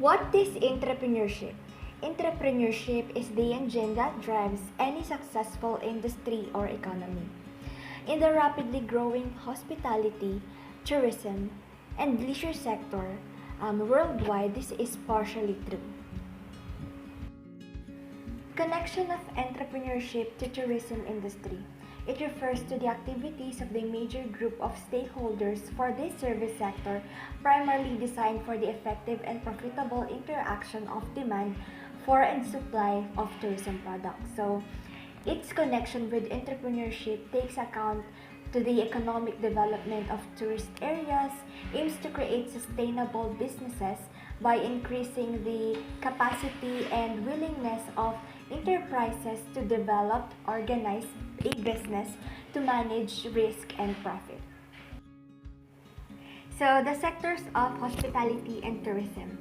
What is entrepreneurship? Entrepreneurship is the engine that drives any successful industry or economy. In the rapidly growing hospitality, tourism, and leisure sector worldwide, this is partially true. Connection of entrepreneurship to tourism industry. It refers to the activities of the major group of stakeholders for this service sector, primarily designed for the effective and profitable interaction of demand for and supply of tourism products. So, its connection with entrepreneurship takes account to the economic development of tourist areas, aims to create sustainable businesses by increasing the capacity and willingness of enterprises to develop, organize a business to manage risk and profit. So the sectors of hospitality and tourism.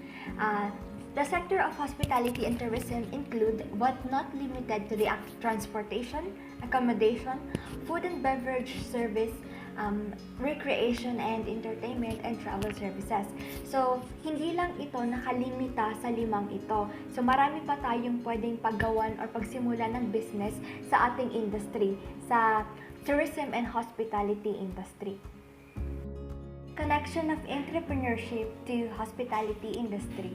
The sector of hospitality and tourism include, but not limited to, the transportation, accommodation, food and beverage service, recreation and entertainment, and travel services. So, hindi lang ito nakalimita sa limang ito. So, marami pa tayong pwedeng paggawan or pagsimulan ng business sa ating industry, sa tourism and hospitality industry. Connection of entrepreneurship to hospitality industry.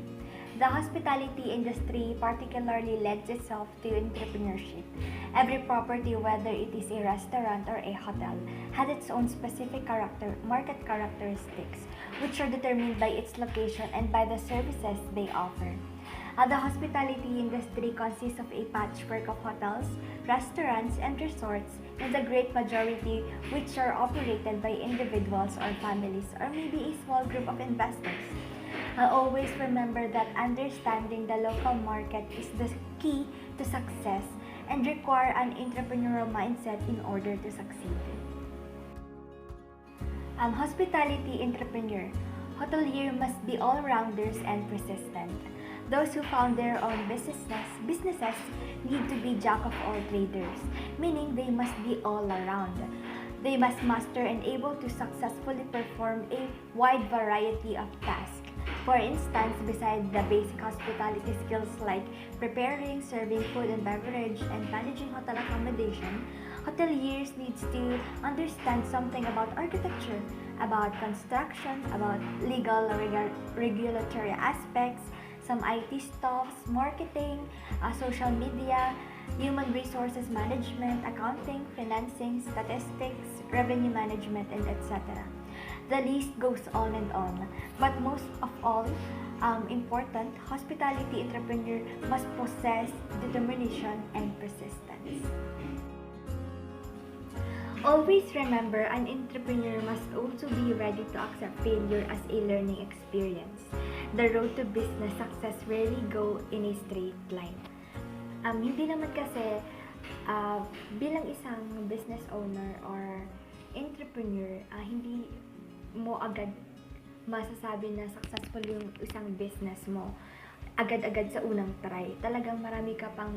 The hospitality industry particularly lends itself to entrepreneurship. Every property, whether it is a restaurant or a hotel, has its own specific market characteristics, which are determined by its location and by the services they offer. The hospitality industry consists of a patchwork of hotels, restaurants, and resorts, and the great majority which are operated by individuals or families, or maybe a small group of investors. Always remember that understanding the local market is the key to success and require an entrepreneurial mindset in order to succeed. Hospitality entrepreneur. Hotelier must be all-rounders and persistent. Those who found their own businesses need to be jack of all traders, meaning they must be all around. They must master and able to successfully perform a wide variety of tasks. For instance, besides the basic hospitality skills like preparing, serving food and beverage, and managing hotel accommodation, hoteliers needs to understand something about architecture, about construction, about legal regulatory aspects, some IT stuffs, marketing, social media, human resources management, accounting, financing, statistics, revenue management, and etc. The list goes on and on. But most of all, important, hospitality entrepreneur must possess determination and persistence. Always remember, an entrepreneur must also be ready to accept failure as a learning experience. The road to business success rarely go in a straight line. Hindi naman kasi bilang isang business owner or entrepreneur, hindi mo agad masasabi na successful yung isang business mo agad-agad sa unang try. Talagang marami ka pang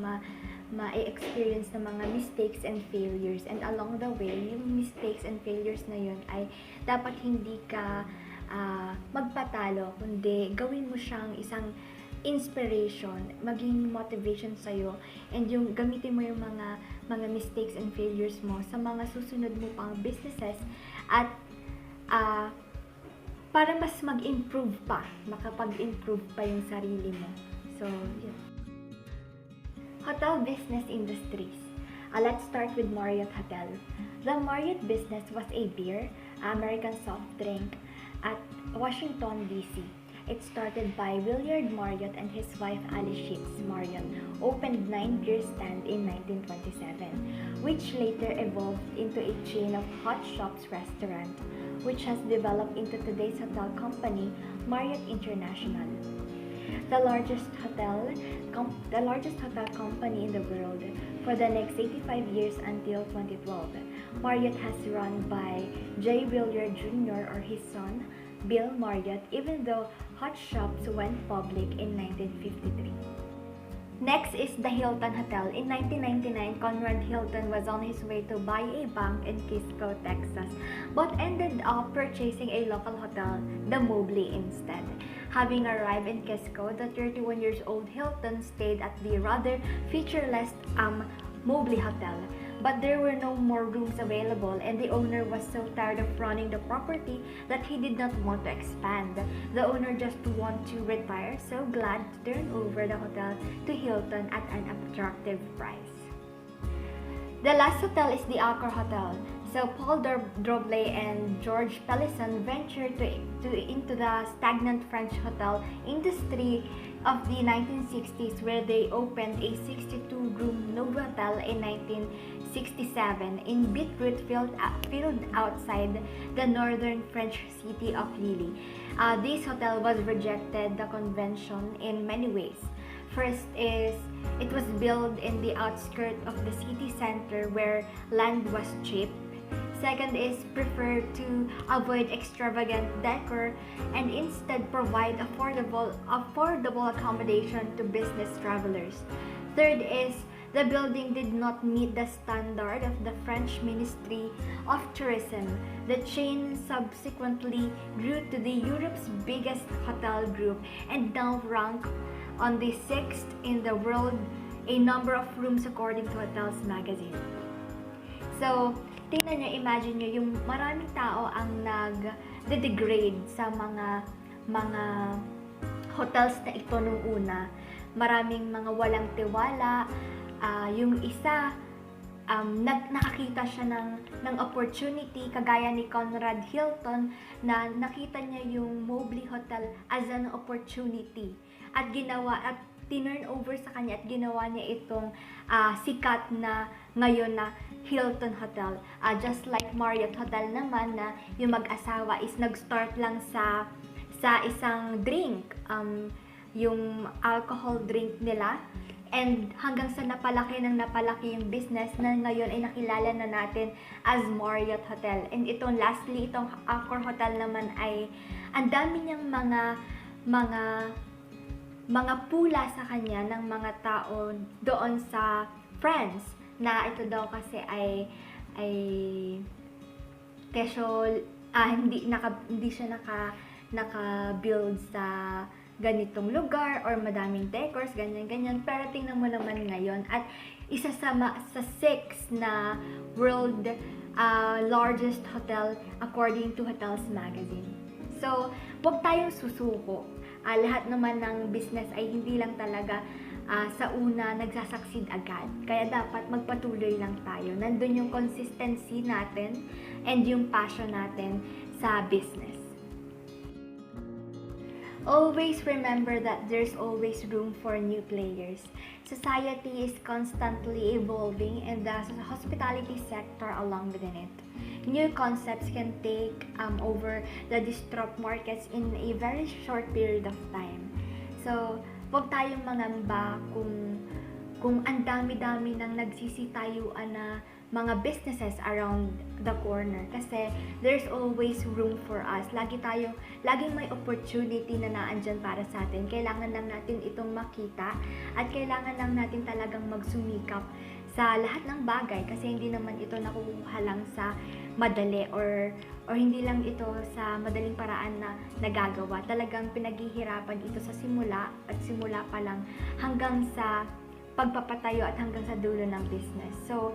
ma-experience ng mga mistakes and failures, and along the way, yung mistakes and failures na yun ay dapat hindi ka magpatalo, kundi gawin mo siyang isang inspiration, maging motivation sa'yo, and yung gamitin mo yung mga mistakes and failures mo sa mga susunod mo pang businesses at para mas mag-improve pa, makapag-improve pa yung sarili mo. So, yun. Hotel business industries. Let's start with Marriott Hotel. The Marriott business was a beer, American soft drink at Washington, D.C. It started by Willard Marriott and his wife Alice Sheets Marriott, opened 9 beer stand in 1927, which later evolved into a chain of hot shops restaurant, which has developed into today's hotel company, Marriott International. The largest hotel company in the world for the next 85 years until 2012. Marriott has run by J. Willard Jr. or his son, Bill Marriott, even though Hot Shops went public in 1953. Next is the Hilton Hotel. In 1999, Conrad Hilton was on his way to buy a bank in Kisco, Texas, but ended up purchasing a local hotel, the Mobley, instead. Having arrived in Kisco, the 31 years old Hilton stayed at the rather featureless Mobley Hotel. But there were no more rooms available, and the owner was so tired of running the property that he did not want to expand. The owner just wanted to retire, so glad to turn over the hotel to Hilton at an attractive price. The last hotel is the Accor Hotel. So Paul Droble and George Pelisson ventured into the stagnant French hotel industry of the 1960s, where they opened a 62-room Novotel in 1967 in Beetroot field outside the northern French city of Lille. This hotel was rejected the convention in many ways. First is it was built in the outskirts of the city center where land was cheap. Second is prefer to avoid extravagant decor and instead provide affordable accommodation to business travelers. Third is the building did not meet the standard of the French Ministry of Tourism. The chain subsequently grew to the Europe's biggest hotel group and now ranked on the 6th in the world a number of rooms according to Hotels Magazine. So, tingnan nyo, imagine nyo, yung maraming tao ang nag-degrade sa mga hotels na ito nung una. Maraming mga walang tiwala. Yung isa, nakakita siya ng opportunity, kagaya ni Conrad Hilton, na nakita niya yung Mobley Hotel as an opportunity. At tinurn over sa kanya at ginawa niya itong sikat na ngayon na Hilton Hotel. Just like Marriott Hotel naman, na yung mag-asawa is nag-start lang sa isang drink, yung alcohol drink nila, and hanggang sa napalaki yung business na ngayon ay nakilala na natin as Marriott Hotel. And lastly, itong Accor Hotel naman ay ang dami niyang mga pula sa kanya ng mga tao doon sa France, na ito daw kasi ay kesyo hindi siya naka-build sa ganitong lugar or madaming decors, ganyan. Pero tingnan mo naman ngayon, at isa sa 6 na world largest hotel according to Hotels Magazine. So, huwag tayong susuko. Lahat naman ng business ay hindi lang talaga sa una nagsasucceed agad. Kaya dapat magpatuloy lang tayo. Nandun yung consistency natin and yung passion natin sa business. Always remember that there's always room for new players. Society is constantly evolving and the hospitality sector along with it. New concepts can take over the disrupt markets in a very short period of time. So, huwag tayong mangamba kung ang dami-dami nang nagsisitayuan na mga businesses around the corner, kasi there's always room for us. Laging may opportunity na naandyan para sa atin. Kailangan lang natin itong makita at kailangan lang natin talagang magsumikap sa lahat ng bagay, kasi hindi naman ito nakukuha lang sa madali or hindi lang ito sa madaling paraan na nagagawa. Talagang pinaghihirapan ito sa simula pa lang hanggang sa pagpapatayo at hanggang sa dulo ng business. So,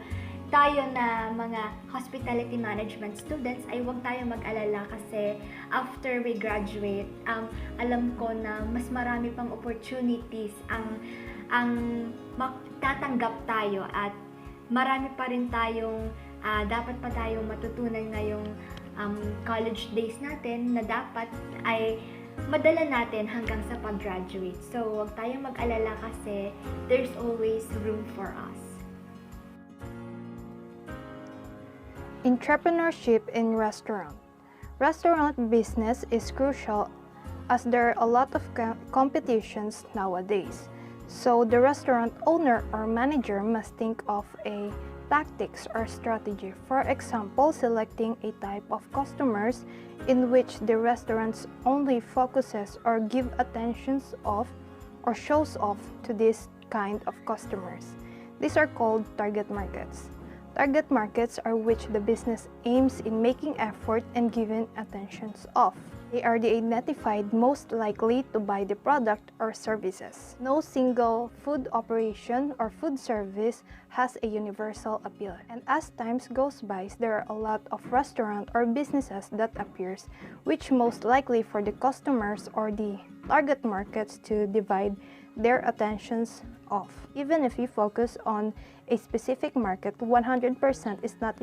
tayo na mga hospitality management students ay huwag tayo mag-alala, kasi after we graduate, alam ko na mas marami pang opportunities ang tatanggap tayo, at marami pa rin tayong dapat pa tayong matutunan ngayong college days natin na dapat ay madala natin hanggang sa pag-graduate. So, huwag tayong mag-alala, kasi there's always room for us. Entrepreneurship in restaurant. Restaurant business is crucial as there are a lot of competitions nowadays. So the restaurant owner or manager must think of a tactics or strategy. For example, selecting a type of customers in which the restaurant only focuses or give attentions of or shows off to this kind of customers. These are called target markets. Target markets are which the business aims in making effort and giving attentions of. They are the identified most likely to buy the product or services. No single food operation or food service has a universal appeal. And as times goes by, there are a lot of restaurants or businesses that appears, which most likely for the customers or the target markets to divide their attentions off. Even if you focus on a specific market, 100% is not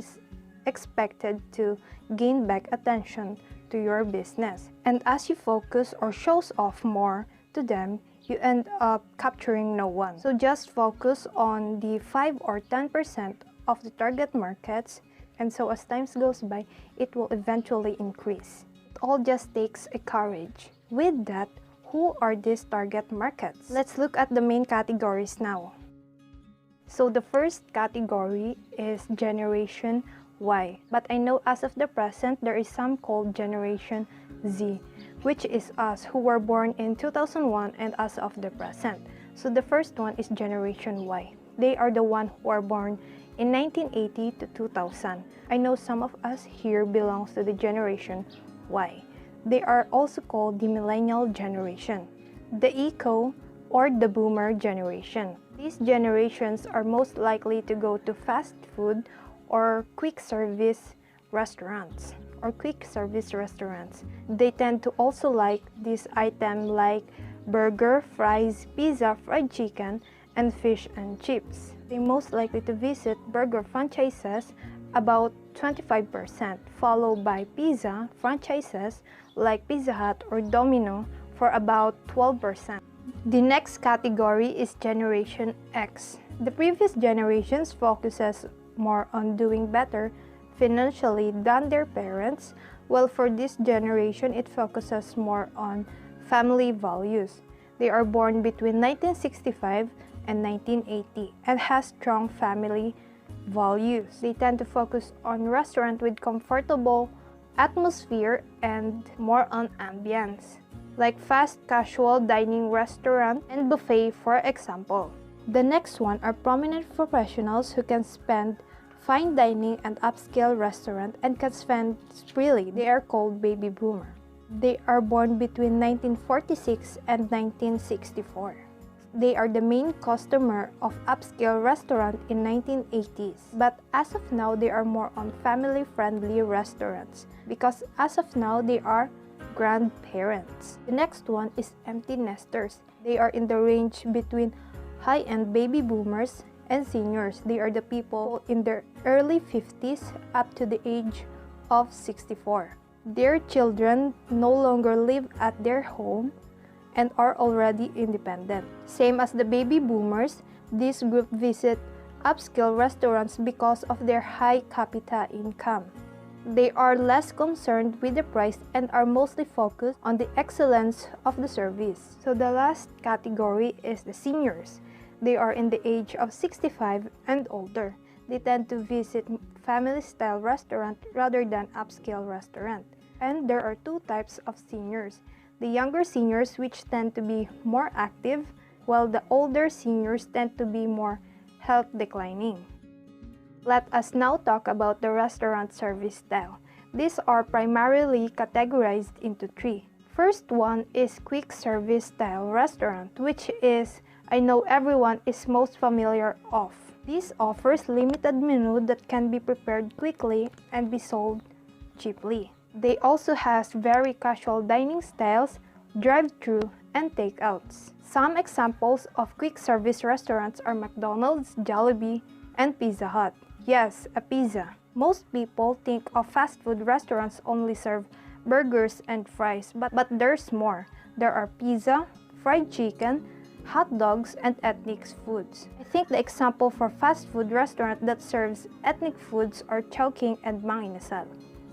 expected to gain back attention to your business. And as you focus or shows off more to them, you end up capturing no one. So just focus on the 5 or 10% of the target markets, and so as times goes by, it will eventually increase. It all just takes a courage. With that, who are these target markets? Let's look at the main categories now. So the first category is Generation Y. But I know as of the present, there is some called Generation Z, which is us who were born in 2001 and as of the present. So the first one is Generation Y. They are the one who are born in 1980 to 2000. I know some of us here belongs to the Generation Y. They are also called the Millennial Generation, the Eco or the Boomer Generation. These generations are most likely to go to fast food or quick service restaurants. They tend to also like this item like burger, fries, pizza, fried chicken, and fish and chips. They most likely to visit burger franchises about 25%, followed by pizza franchises like Pizza Hut or Domino for about 12%. The next category is Generation X. The previous generations focuses more on doing better financially than their parents, while for this generation it focuses more on family values. They are born between 1965 and 1980 and has strong family values. They tend to focus on restaurant with comfortable atmosphere and more on ambience, like fast casual dining restaurant and buffet for example. The next one are prominent professionals who can spend fine dining and upscale restaurant and can spend freely. They are called baby boomer. They are born between 1946 and 1964. They are the main customer of upscale restaurant in 1980s. But as of now, they are more on family-friendly restaurants because as of now, they are grandparents. The next one is empty nesters. They are in the range between high-end baby boomers and seniors. They are the people in their early 50s up to the age of 64. Their children no longer live at their home and are already independent. Same as the baby boomers, this group visit upscale restaurants because of their high capita income. They are less concerned with the price and are mostly focused on the excellence of the service. So the last category is the seniors. They are in the age of 65 and older. They tend to visit family-style restaurant rather than upscale restaurant. And there are two types of seniors. The younger seniors, which tend to be more active, while the older seniors tend to be more health declining. Let us now talk about the restaurant service style. These are primarily categorized into three. First one is quick service style restaurant, which is I know everyone is most familiar of. This offers limited menu that can be prepared quickly and be sold cheaply. They also has very casual dining styles, drive-thru, and takeouts. Some examples of quick service restaurants are McDonald's, Jollibee, and Pizza Hut. Yes, a pizza. Most people think of fast food restaurants only serve burgers and fries, but there's more. There are pizza, fried chicken, hot dogs, and ethnic foods. I think the example for fast food restaurant that serves ethnic foods are Chowking and Mang Inasal.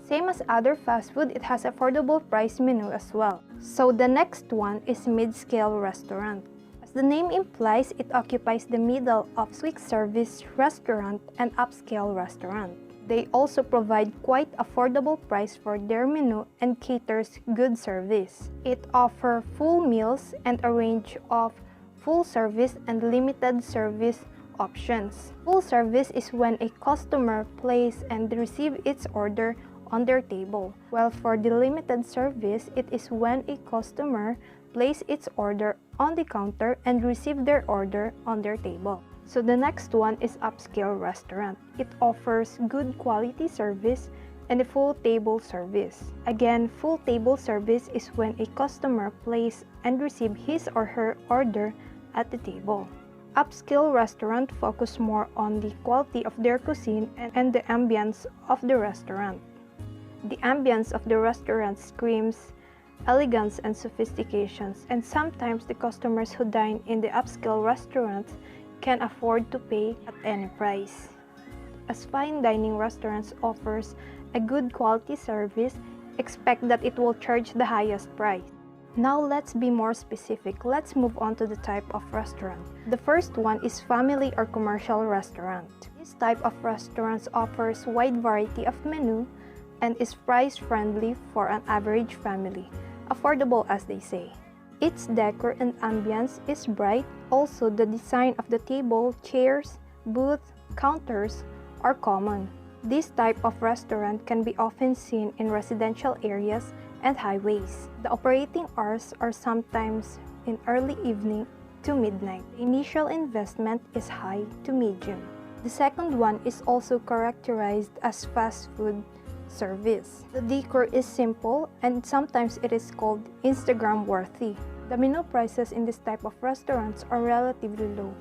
Same as other fast food, it has affordable price menu as well. So the next one is mid-scale restaurant. As the name implies, it occupies the middle of quick service restaurant and upscale restaurant. They also provide quite affordable price for their menu and caters good service. It offers full meals and a range of full service and limited service options. Full service is when a customer places and receives its order on their table, while for the limited service, it is when a customer places its order on the counter and receives their order on their table. So the next one is upscale restaurant. It offers good quality service and a full table service. Again, full table service is when a customer places and receives his or her order at the table. Upscale restaurant focus more on the quality of their cuisine and the ambience of the restaurant. The ambience of the restaurant screams elegance and sophistications, and sometimes the customers who dine in the upscale restaurants can afford to pay at any price. As fine dining restaurants offers a good quality service, expect that it will charge the highest price. Now let's be more specific. Let's move on to the type of restaurant. The first one is family or commercial restaurant. This type of restaurants offers wide variety of menu and is price friendly for an average family, affordable as they say. Its decor and ambience is bright. Also, the design of the table, chairs, booths, counters are common. This type of restaurant can be often seen in residential areas and highways. The operating hours are sometimes in early evening to midnight. The initial investment is high to medium. The second one is also characterized as fast food service. The decor is simple and sometimes it is called Instagram worthy. The menu prices in this type of restaurants are relatively low,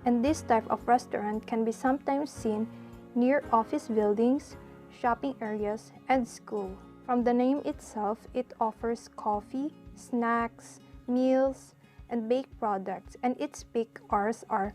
and this type of restaurant can be sometimes seen near office buildings, shopping areas, and school. From the name itself, it offers coffee, snacks, meals, and baked products, and its peak hours are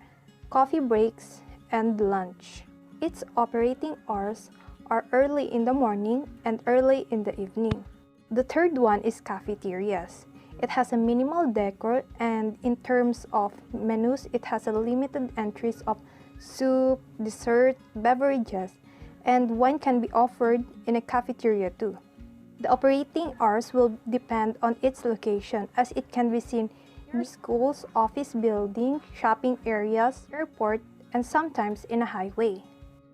coffee breaks and lunch. Its operating hours are early in the morning and early in the evening. The third one is cafeterias. It has a minimal decor, and in terms of menus, it has a limited entries of soup, dessert, beverages, and wine can be offered in a cafeteria too. The operating hours will depend on its location, as it can be seen near schools, office buildings, shopping areas, airport, and sometimes in a highway.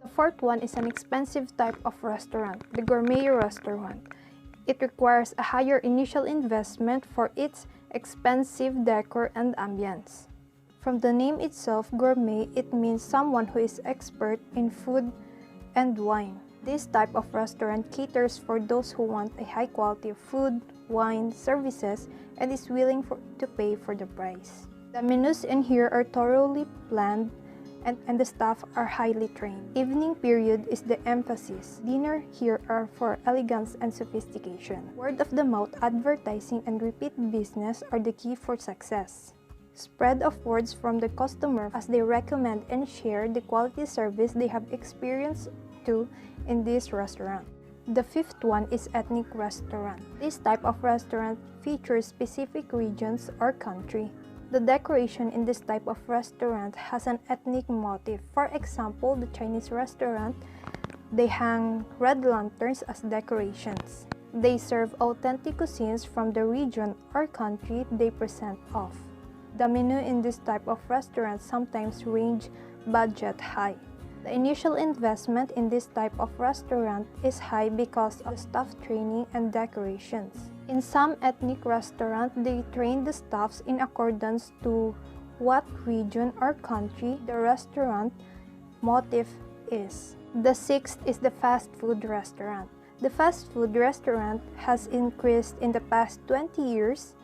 The fourth one is an expensive type of restaurant, the gourmet restaurant. It requires a higher initial investment for its expensive decor and ambience. From the name itself, gourmet, it means someone who is expert in food and wine. This type of restaurant caters for those who want a high quality of food, wine, services, and is willing to pay for the price. The menus in here are thoroughly planned and the staff are highly trained. Evening period is the emphasis. Dinner here are for elegance and sophistication. Word of the mouth advertising and repeat business are the key for success. Spread of words from the customer as they recommend and share the quality service they have experienced too in this restaurant. The fifth one is ethnic restaurant. This type of restaurant features specific regions or country. The decoration in this type of restaurant has an ethnic motif. For example, the Chinese restaurant, they hang red lanterns as decorations. They serve authentic cuisines from the region or country they present off. The menu in this type of restaurant sometimes range budget high. The initial investment in this type of restaurant is high because of staff training and decorations. In some ethnic restaurants, they train the staffs in accordance to what region or country the restaurant motif is. The sixth is the fast food restaurant. The fast food restaurant has increased in the past 20 years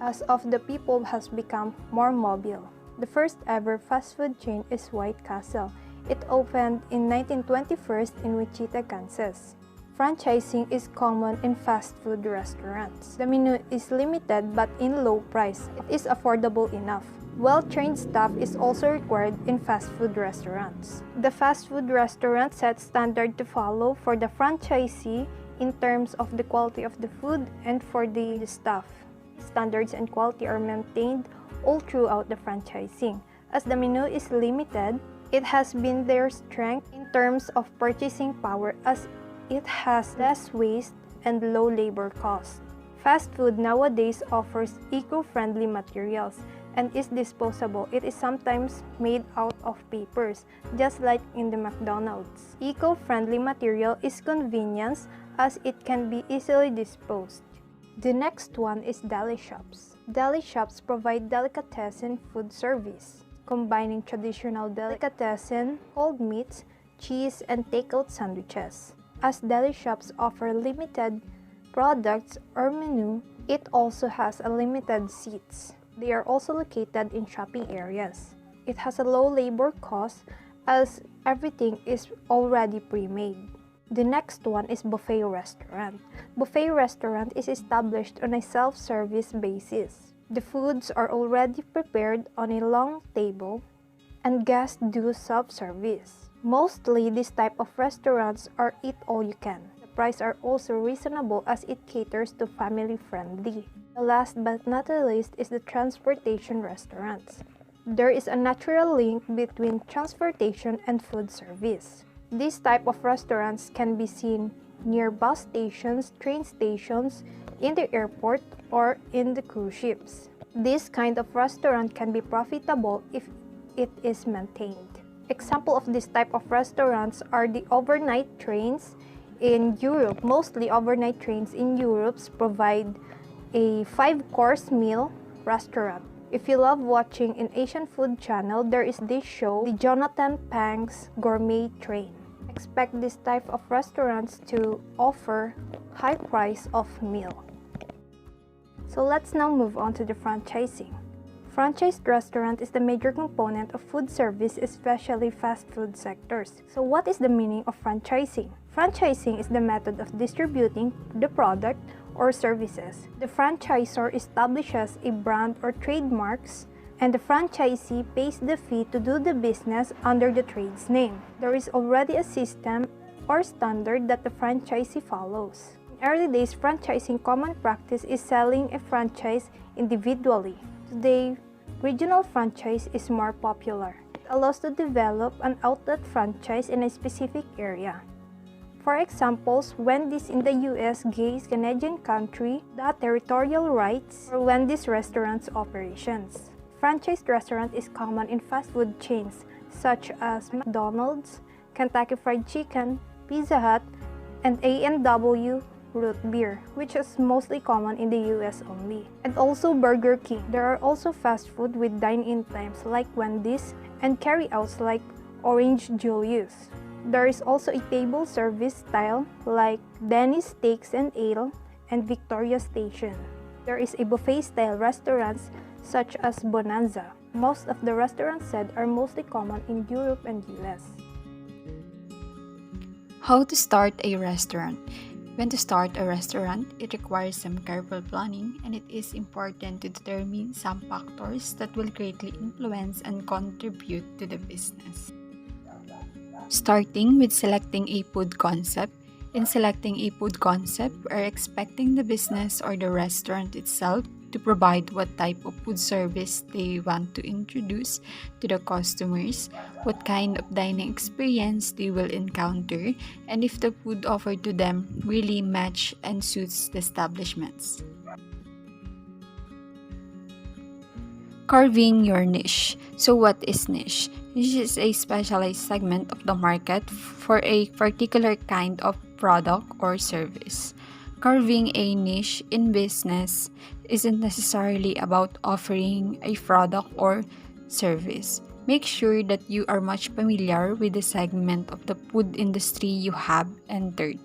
as of the people has become more mobile. The first ever fast food chain is White Castle. It opened in 1921 in Wichita, Kansas. Franchising is common in fast food restaurants. The menu is limited but in low price. It is affordable enough. Well-trained staff is also required in fast food restaurants. The fast food restaurant sets standard to follow for the franchisee in terms of the quality of the food and for the staff. Standards and quality are maintained all throughout the franchising. As the menu is limited, it has been their strength in terms of purchasing power as it has less waste and low labor costs. Fast food nowadays offers eco-friendly materials. and is disposable. It is sometimes made out of papers, just like in the McDonald's. Eco-friendly material is convenience as it can be easily disposed. The next one is deli shops. Deli shops provide delicatessen food service, combining traditional delicatessen, cold meats, cheese, and takeout sandwiches. As deli shops offer limited products or menu, it also has a limited seats. They are also located in shopping areas. It has a low labor cost as everything is already pre-made. The next one is buffet restaurant. Buffet restaurant is established on a self-service basis. The foods are already prepared on a long table and guests do self-service. Mostly, this type of restaurants are eat all you can. The prices are also reasonable as it caters to family friendly. The last but not the least is the transportation restaurants. There is a natural link between transportation and food service. This type of restaurants can be seen near bus stations, train stations, in the airport, or in the cruise ships. This kind of restaurant can be profitable if it is maintained. Example of this type of restaurants are the overnight trains in Europe. Mostly overnight trains in Europe provide a 5-course meal restaurant. If you love watching in Asian food channel, there is this show, the Jonathan Pang's Gourmet Train. Expect this type of restaurants to offer high price of meal. So let's now move on to the franchising. Franchised restaurant is the major component of food service, especially fast food sectors. So what is the meaning of franchising? Franchising is the method of distributing the product or services. The franchisor establishes a brand or trademarks, and the franchisee pays the fee to do the business under the trade's name. There is already a system or standard that the franchisee follows. In early days, franchising common practice is selling a franchise individually. Today, regional franchise is more popular. It allows to develop an outlet franchise in a specific area. For examples, Wendy's in the US gives Canadian country the territorial rights for Wendy's restaurants operations. Franchised restaurant is common in fast food chains such as McDonald's, Kentucky Fried Chicken, Pizza Hut, and A&W Root Beer, which is mostly common in the US only. And also Burger King. There are also fast food with dine-in times like Wendy's and carry-outs like Orange Julius. There is also a table service style like Denny's Steaks and Ale and Victoria Station. There is a buffet style restaurants such as Bonanza. Most of the restaurants said are mostly common in Europe and US. How to start a restaurant? When to start a restaurant, it requires some careful planning, and it is important to determine some factors that will greatly influence and contribute to the business. Starting with selecting a food concept. In selecting a food concept, we are expecting the business or the restaurant itself to provide what type of food service they want to introduce to the customers, what kind of dining experience they will encounter, and if the food offered to them really match and suits the establishments. Carving your niche. So what is niche? Niche is a specialized segment of the market for a particular kind of product or service. Carving a niche in business isn't necessarily about offering a product or service. Make sure that you are much familiar with the segment of the food industry you have entered.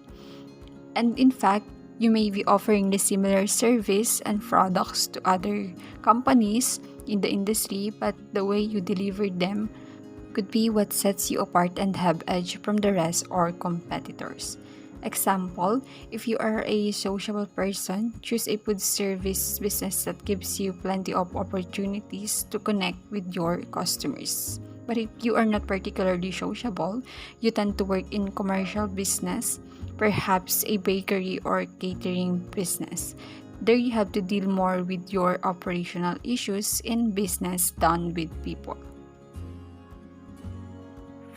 And in fact, you may be offering the similar service and products to other companies in the industry, but the way you deliver them could be what sets you apart and have edge from the rest or competitors. Example, if you are a sociable person, choose a food service business that gives you plenty of opportunities to connect with your customers. But if you are not particularly sociable, you tend to work in commercial business, perhaps a bakery or catering business. There you have to deal more with your operational issues in business done with people.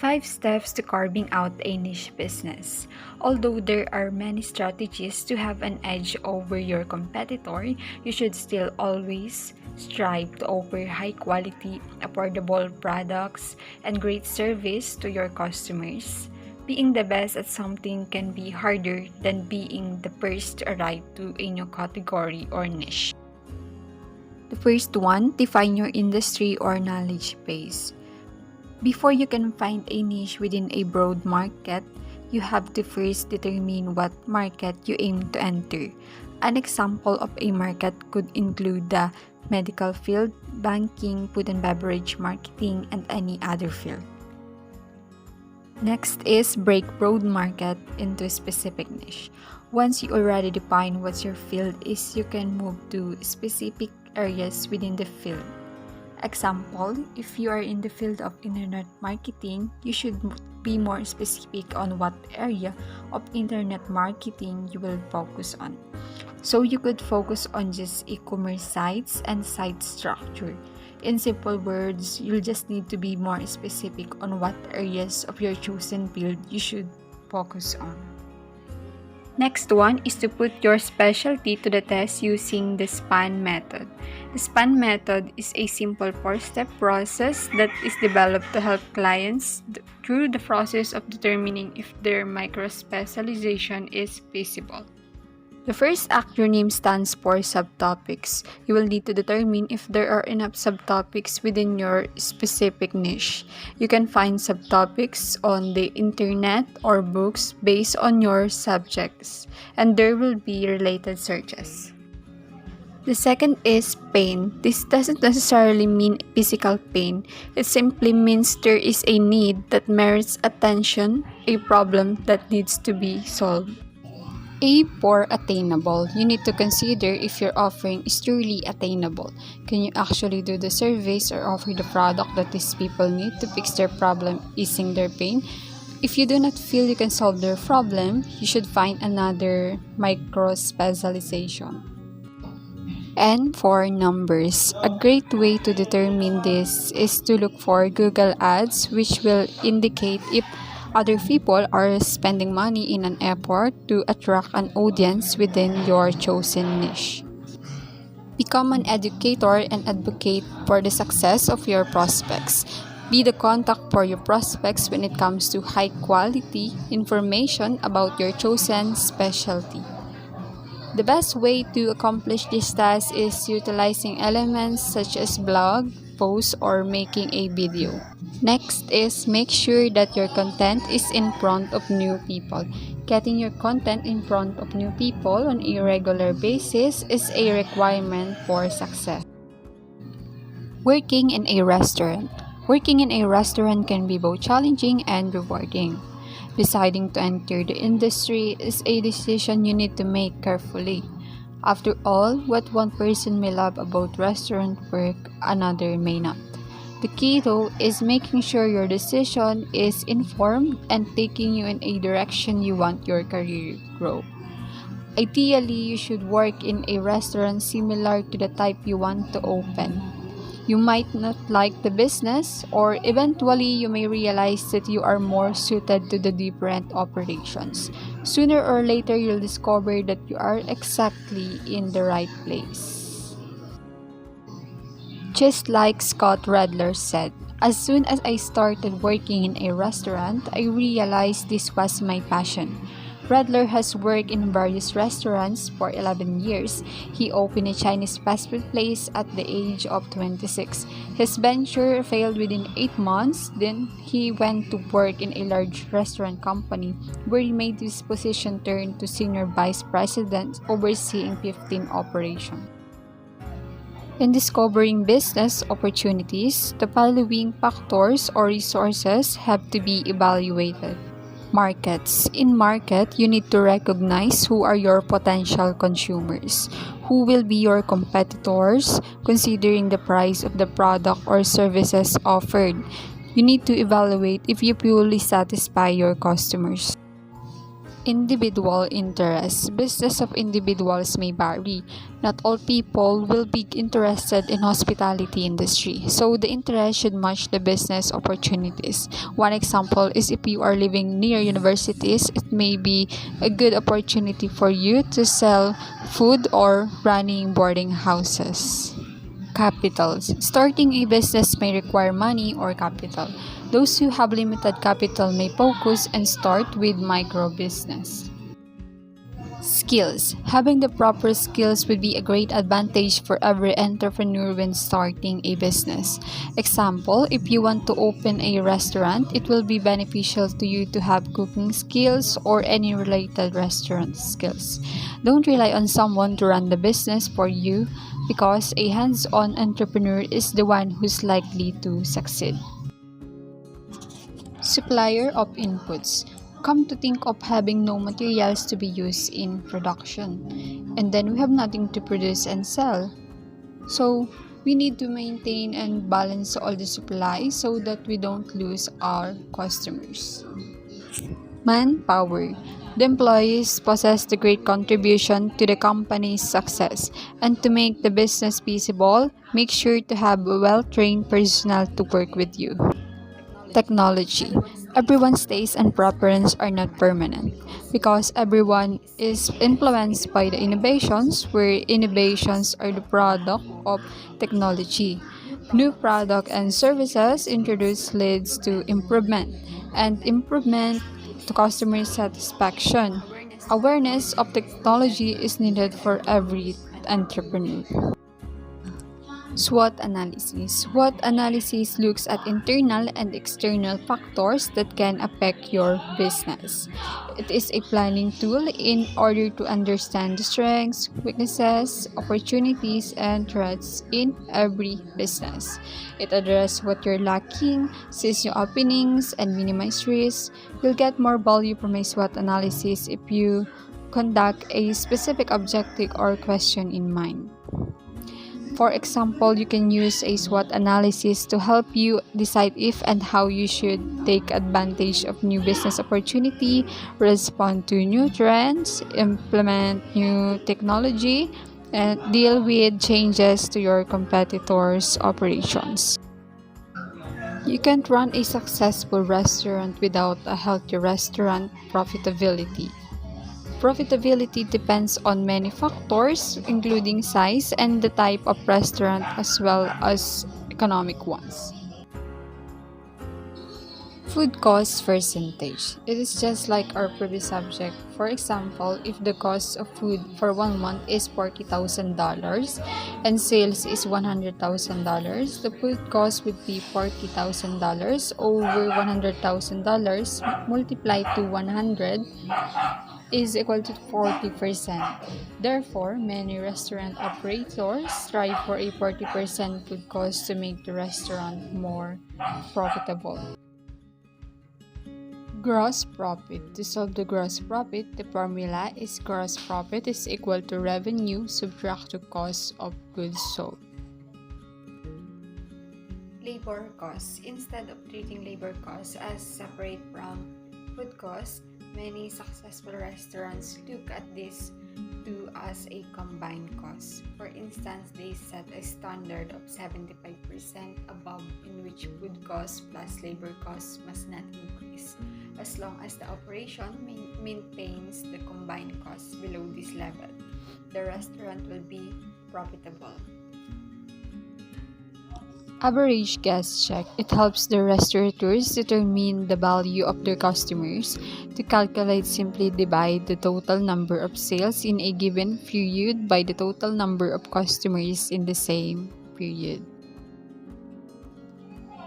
5 steps to carving out a niche business. Although there are many strategies to have an edge over your competitor, you should still always Strive to offer high quality, affordable products and great service to your customers. Being the best at something can be harder than being the first to arrive to a new category or niche. The first one, define your industry or knowledge base. Before you can find a niche within a broad market, you have to first determine what market you aim to enter. An example of a market could include the medical field, banking, food and beverage marketing, and any other field. Next is break broad market into a specific niche. Once you already define what your field is, you can move to specific areas within the field. Example, if you are in the field of internet marketing, you should be more specific on what area of internet marketing you will focus on. So you could focus on just e-commerce sites and site structure. In simple words, you'll just need to be more specific on what areas of your chosen field you should focus on. Next one is to put your specialty to the test using the SPAN method. The SPAN method is a simple 4-step process that is developed to help clients through the process of determining if their micro-specialization is feasible. The first acronym stands for subtopics. You will need to determine if there are enough subtopics within your specific niche. You can find subtopics on the internet or books based on your subjects, and there will be related searches. The second is pain. This doesn't necessarily mean physical pain. It simply means there is a need that merits attention, a problem that needs to be solved. A for attainable. You need to consider if your offering is truly attainable. Can you actually do the service or offer the product that these people need to fix their problem, easing their pain? If you do not feel you can solve their problem, you should find another micro-specialization. And for numbers. A great way to determine this is to look for Google Ads, which will indicate if other people are spending money in an effort to attract an audience within your chosen niche. Become an educator and advocate for the success of your prospects. Be the contact for your prospects when it comes to high quality information about your chosen specialty. The best way to accomplish this task is utilizing elements such as blog, post, or making a video. Next is make sure that your content is in front of new people. Getting your content in front of new people on a regular basis is a requirement for success. Working in a restaurant. Working in a restaurant can be both challenging and rewarding. Deciding to enter the industry is a decision you need to make carefully. After all, what one person may love about restaurant work, another may not. The key though is making sure your decision is informed and taking you in a direction you want your career to grow. Ideally, you should work in a restaurant similar to the type you want to open. You might not like the business, or eventually you may realize that you are more suited to the different operations. Sooner or later, you'll discover that you are exactly in the right place. Just like Scott Redler said, as soon as I started working in a restaurant, I realized this was my passion. Redler has worked in various restaurants for 11 years. He opened a Chinese fast food place at the age of 26. His venture failed within 8 months. Then he went to work in a large restaurant company where he made his position turn to senior vice president overseeing 15 operations. In discovering business opportunities, the following factors or resources have to be evaluated. Markets. In market, you need to recognize who are your potential consumers, who will be your competitors, considering the price of the product or services offered. You need to evaluate if you purely satisfy your customers. Individual interests. Business of individuals may vary. Not all people will be interested in hospitality industry, so the interest should match the business opportunities. One example is if you are living near universities, it may be a good opportunity for you to sell food or running boarding houses. Capitals. Starting a business may require money or capital. Those who have limited capital may focus and start with micro business. Skills. Having the proper skills would be a great advantage for every entrepreneur when starting a business. Example, if you want to open a restaurant, it will be beneficial to you to have cooking skills or any related restaurant skills. Don't rely on someone to run the business for you because a hands-on entrepreneur is the one who's likely to succeed. Supplier of inputs. Come to think of having no materials to be used in production, and then we have nothing to produce and sell. So we need to maintain and balance all the supply so that we don't lose our customers. Manpower. The employees possess the great contribution to the company's success, and to make the business feasible, make sure to have well-trained personnel to work with you. Technology. Everyone's tastes and preferences are not permanent because everyone is influenced by the innovations, where innovations are the product of technology. New product and services introduced leads to improvement, and improvement to customer satisfaction. Awareness of technology is needed for every entrepreneur. SWOT analysis. SWOT analysis looks at internal and external factors that can affect your business. It is a planning tool in order to understand the strengths, weaknesses, opportunities, and threats in every business. It addresses what you're lacking, sees your openings, and minimize risks. You'll get more value from a SWOT analysis if you conduct a specific objective or question in mind. For example, you can use a SWOT analysis to help you decide if and how you should take advantage of new business opportunity, respond to new trends, implement new technology, and deal with changes to your competitors' operations. You can't run a successful restaurant without a healthy restaurant profitability. Profitability depends on many factors, including size and the type of restaurant as well as economic ones. Food cost percentage. It is just like our previous subject. For example, if the cost of food for 1 month is $40,000 and sales is $100,000, the food cost would be $40,000 over $100,000 multiplied to 100 is equal to 40%. Therefore, many restaurant operators strive for a 40% food cost to make the restaurant more profitable. Gross profit. To solve the gross profit, the formula is gross profit is equal to revenue subtract to cost of goods sold. Labor costs. Instead of treating labor costs as separate from food costs, many successful restaurants look at this two as a combined cost. For instance, they set a standard of 75% above, in which food costs plus labor costs must not increase, as long as the operation maintains the combined costs below this level. The restaurant will be profitable. Average guest check. It helps the restaurateurs determine the value of their customers. To calculate, simply divide the total number of sales in a given period by the total number of customers in the same period.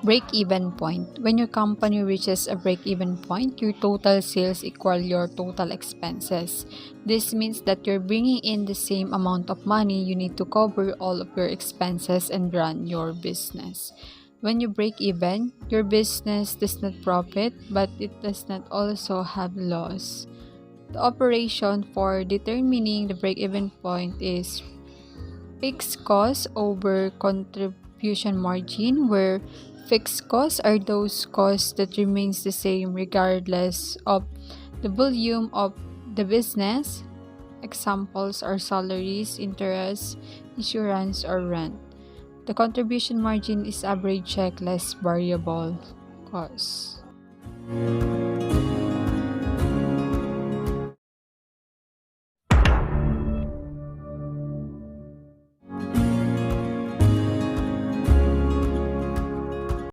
Break-even point. When your company reaches a break-even point, your total sales equal your total expenses. This means that you're bringing in the same amount of money you need to cover all of your expenses and run your business. When you break even, your business does not profit, but it does not also have loss. The operation for determining the break-even point is fixed cost over contribution margin, where fixed costs are those costs that remains the same regardless of the volume of the business. Examples are salaries, interest, insurance, or rent. The contribution margin is average check less variable costs.